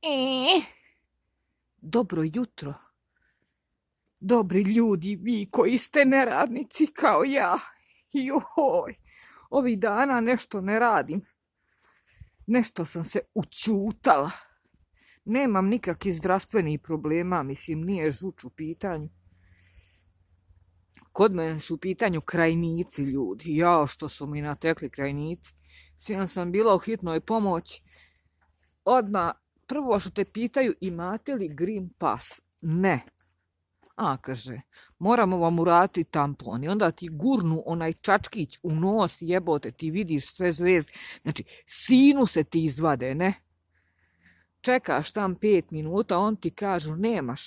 E, dobro jutro. Dobri ljudi, vi koji ste neradnici kao ja. Joj, ovih dana nešto ne radim. Nešto sam se učutala. Nemam nikakvih zdravstvenih problema, mislim, nije žuč u pitanju. Kod mene su u pitanju krajnici, ljudi. Jao, što su mi natekli krajnici. Sinoć sam bila u hitnoj pomoći. Odmah, prvo što te pitaju, imate li Green Pass? Ne. A, kaže, moramo vam uraditi tampon. I onda ti gurnu onaj čačkić u nos, jebote, ti vidiš sve zvijezde. Znači, sinuse ti izvade, ne? Čekaš tam 5 minuta, on ti kažu,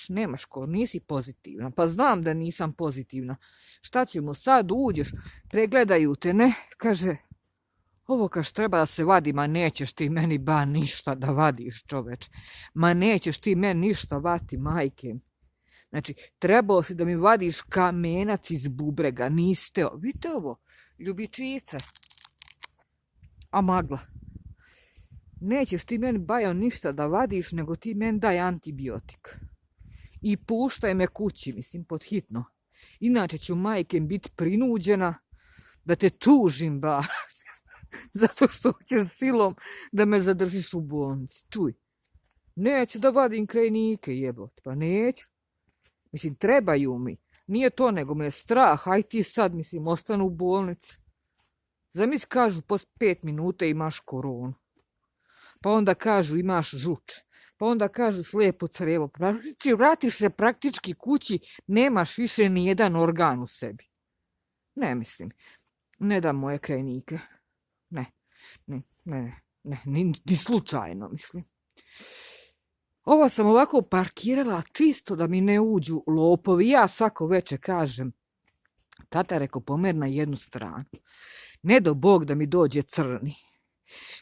nemaš ko, nisi pozitivna. Pa znam da nisam pozitivna. Šta ćemo sad, uđeš, pregledaju te, ne? Kaže, ovo kaš treba da se vadi, ma nećeš ti meni ba ništa da vadiš, čoveč. Ma nećeš ti meni ništa vati, majke. Znači, trebalo si da mi vadiš kamenac iz bubrega, niste. Vidite ovo, ljubičice. A magla. Nećeš ti meni bajo ništa da vadiš, nego ti meni daj antibiotik. I puštaj me kući, mislim, pod hitno. Inače ću, majke, biti prinuđena da te tužim, ba. Zato što ćeš silom da me zadržiš u bolnici. Čuj, neću da vadim krajnike, jebote, pa neću. Mislim, trebaju mi. Nije to, nego me je strah. Aj ti sad, mislim, ostanu u bolnici. Zamisli, kažu, post 5 minuta imaš koronu. Pa onda kažu, imaš žuč. Pa onda kažu, slijepo crevo. Vratiš se praktički kući, nemaš više ni jedan organ u sebi. Ne, mislim. Ne dam moje krajnike. Ne, ni slučajno, mislim. Ovo sam ovako parkirala čisto da mi ne uđu lopovi. Ja svako večer kažem, tata rekao, pomer na jednu stranu. Ne do Bog da mi dođe crni.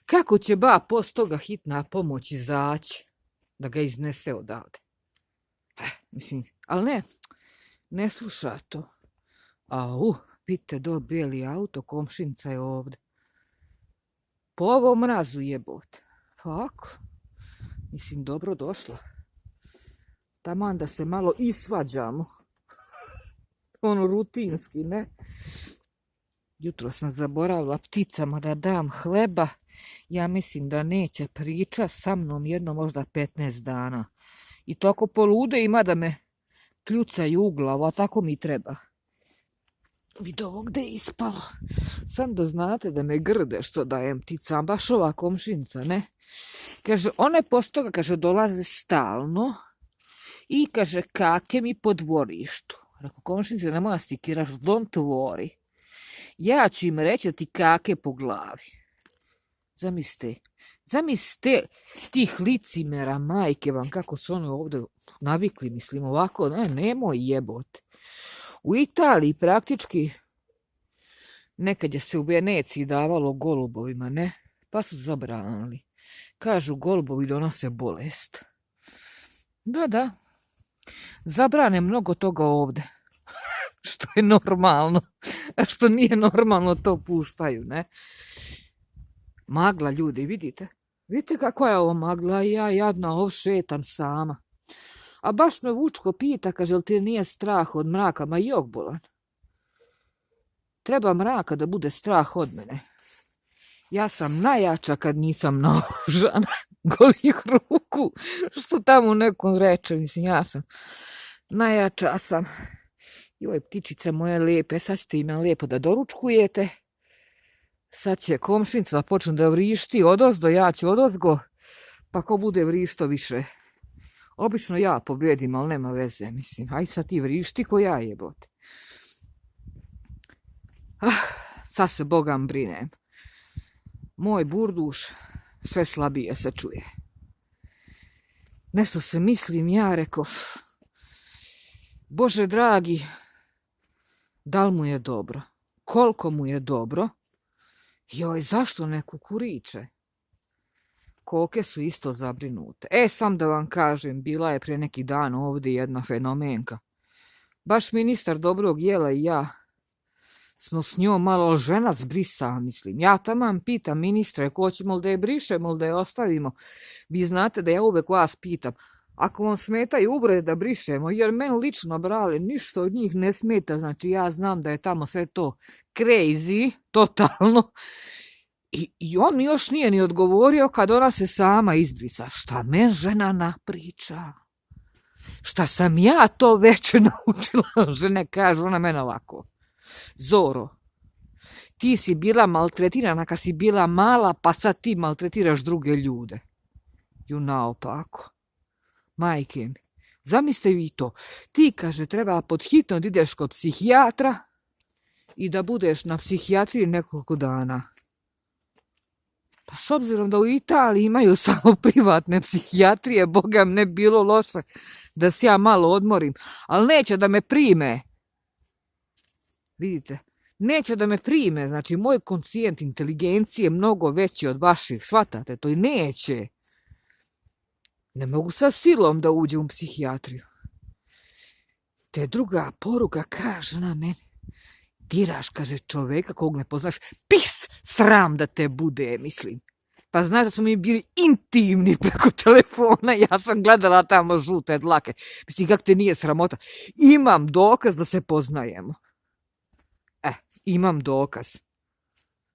Kako će ba post toga hitna pomoć izaći da ga iznese odavde? Mislim, ali ne sluša to. Au, vidite do bijeli auto, komšinca je ovdje. Po ovom mrazu jebot. Kako? Mislim, dobro došla. Taman da se malo isvađamo. Ono rutinski, ne? Jutro sam zaboravila pticama da dam hleba. Ja mislim da neće priča sa mnom jedno možda 15 dana. I to ako polude ima da me kljucaju u glavu, a tako mi treba. Vidi ovo gde je ispalo. Sam da znate da me grde što dajem pticama, baš ova komšinca, ne? Kaže, one postoga, kaže, dolaze stalno i, kaže, kake mi po dvorištu. Rekao, komšince, ne moja sikiraš, don't worry. Ja ću im reći da ti kake po glavi. Zamislite tih licimera, majke vam, kako su oni ovdje navikli, mislim, ovako, nemoj jebote. U Italiji praktički nekad je se u Veneciji davalo golubovima, ne? Pa su zabranili. Kažu, golubovi donose bolest. Da. Zabrane mnogo toga ovdje. Što je normalno. A što nije normalno, to puštaju, ne? Magla, ljudi, vidite? Vidite kakva je ovo magla? Ja jadna ov šetam sama. A baš me Vučko pita, kaže, jel ti nije strah od mraka? Ma jok bolan. Treba mraka da bude strah od mene. Ja sam najjača kad nisam naoružana, golih ruku, što tamo nekom reče, mislim, ja sam najjača sam. Joj, ptičice moje lijepe, sad ćete ime lijepo da doručkujete. Sad će komšinca da počne da vrišti odozdo, ja ću odozgo, pa ko bude vrišto više. Obično ja pobjedim, ali nema veze, mislim, aj sad ti vrišti ko ja jebote. Sad se bogam brinem. Moj burduš sve slabije se čuje. Nešto se mislim, ja rekao, Bože dragi, da li mu je dobro? Koliko mu je dobro? Joj, zašto ne kukuriče? Koke su isto zabrinute. Sam da vam kažem, bila je prije neki dan ovdje jedna fenomenka. Baš ministar dobrog jela i ja smo s njom malo žena zbrisa, mislim. Ja taman pitam ministre, hoćemo li da je brišemo ili da je ostavimo. Vi znate da ja uvek vas pitam, ako vam smetaju uvrede da brišemo, jer meni lično, brale, ništa od njih ne smeta, znači ja znam da je tamo sve to crazy, totalno. I on još nije ni odgovorio kad ona se sama izbrisa. Šta me žena napriča? Šta sam ja to veče naučila? Žene kažu, ona mene ovako. Zoro, ti si bila maltretirana kad si bila mala, pa sad ti maltretiraš druge ljude. Ju naopako. Majke mi, zamislite vi to. Ti, kaže, treba pod hitno da ideš kod psihijatra i da budeš na psihijatriji nekoliko dana. Pa s obzirom da u Italiji imaju samo privatne psihijatrije, Boga mi ne bilo loše da se ja malo odmorim, ali neće da me prime. Vidite, neće da me prime, znači moj koncijent inteligencije je mnogo veći od vaših, shvatate to, i neće. Ne mogu sa silom da uđem u psihijatriju. Te druga poruka kaže na mene, diraš, kaže, čoveka kog ne poznaš, pis, sram da te bude, mislim. Pa znaš da smo mi bili intimni preko telefona, ja sam gledala tamo žute dlake. Mislim, kak te nije sramota. Imam dokaz da se poznajemo. Imam dokaz.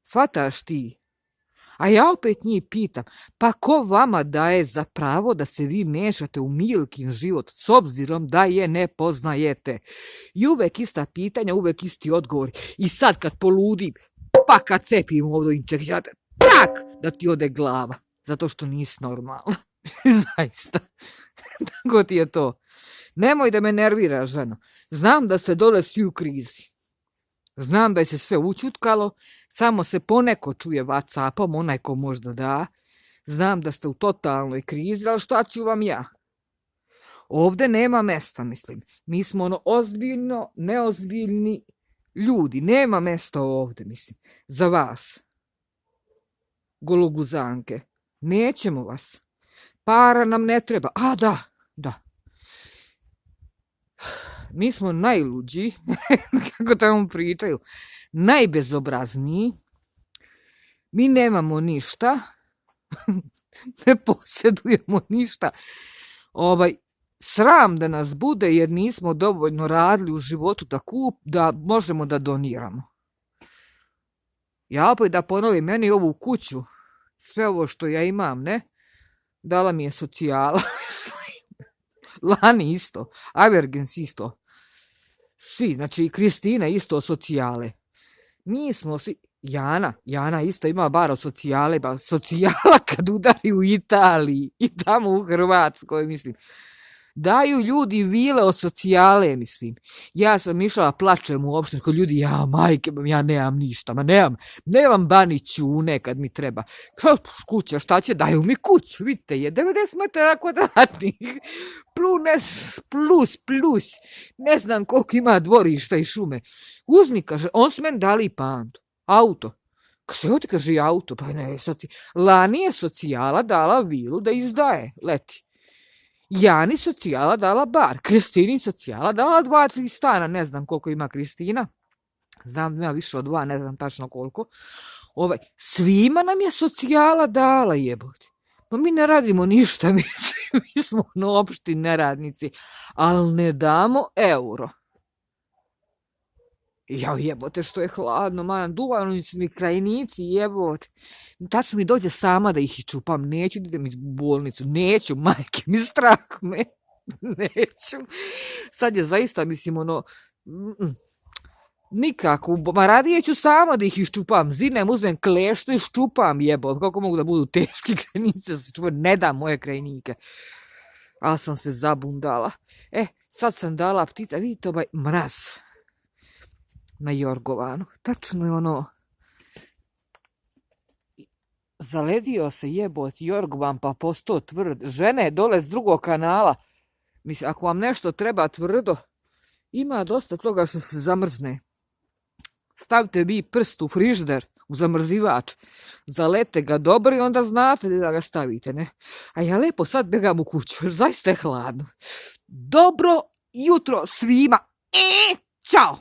Shvataš ti? A ja opet njih pitam, pa ko vama daje za pravo da se vi mešate u Milkin život s obzirom da je ne poznajete? I uvek ista pitanja, uvek isti odgovori. I sad kad poludim, pa kad cepim ovdje inčekćate, tak da ti ode glava. Zato što nisi normalna. Zaista. Tako ti je to. Nemoj da me nerviraš, ženo. Znam da ste dole svi u krizi. Znam da je se sve učutkalo, samo se poneko čuje WhatsAppom, onaj ko možda da. Znam da ste u totalnoj krizi, ali šta ću vam ja? Ovdje nema mesta, mislim. Mi smo ozbiljno, neozbiljni ljudi. Nema mesta ovdje, mislim. Za vas. Gologuzanke. Nećemo vas. Para nam ne treba. A, da. Mi smo najluđi, kako tamo pričaju, najbezobrazniji, mi nemamo ništa, ne posjedujemo ništa, sram da nas bude jer nismo dovoljno radili u životu da možemo da doniramo. Ja opet da ponovim, meni ovu kuću, sve ovo što ja imam, ne, dala mi je socijala. Lani isto, Avergens isto. Svi, znači Kristina isto socijale. Mi smo svi, Jana isto ima bar socijale, ba socijala kad udari u Italiji i tamo u Hrvatskoj, mislim. Daju ljudi vile od socijale, mislim. Ja sam išla plačem u opštinu kod ljudi, majke, ja nemam ništa, nemam bani čune kad mi treba. Kuća, šta će, daju mi kuću, vidite, je 90 metara kvadratnih, plus, ne znam koliko ima dvorišta i šume. Uzmi, kaže, on su meni dali pantu, auto. Kako ti kaže auto, pa ne, lani je socijala dala vilu da izdaje, leti. Jani socijala dala bar, Kristini socijala dala 2-3 stana, ne znam koliko ima Kristina, znam da ima više od 2, ne znam tačno koliko. Svima nam je socijala dala, jebote. Pa mi ne radimo ništa, mi smo opšti neradnici, ali ne damo euro. Ja jebote što je hladno, man, duvaju mi krajnici, jebote. Tačno mi dođe sama da ih čupam, neću da idem iz bolnicu, neću, majke mi strah me, neću. Sad je zaista, mislim, nikako, ma radije ću sama da ih iščupam, zinem, uzmem kleštu i ščupam, jebote, kako mogu da budu teški krajnice, ne dam moje krajnike. Ali sam se zabundala. Sad sam dala ptica, vidite ovaj mraz na Jorgovanu. Tačno je zaledio se jebot Jorgovan pa postao tvrd. Žene dole s drugog kanala. Mislim, ako vam nešto treba tvrdo, ima dosta toga što se zamrzne. Stavite vi prst u frižider, u zamrzivač, zalete ga dobro i onda znate da ga stavite, ne? A ja lepo sad begam u kuću, jer zaista je hladno. Dobro jutro svima. Ćao!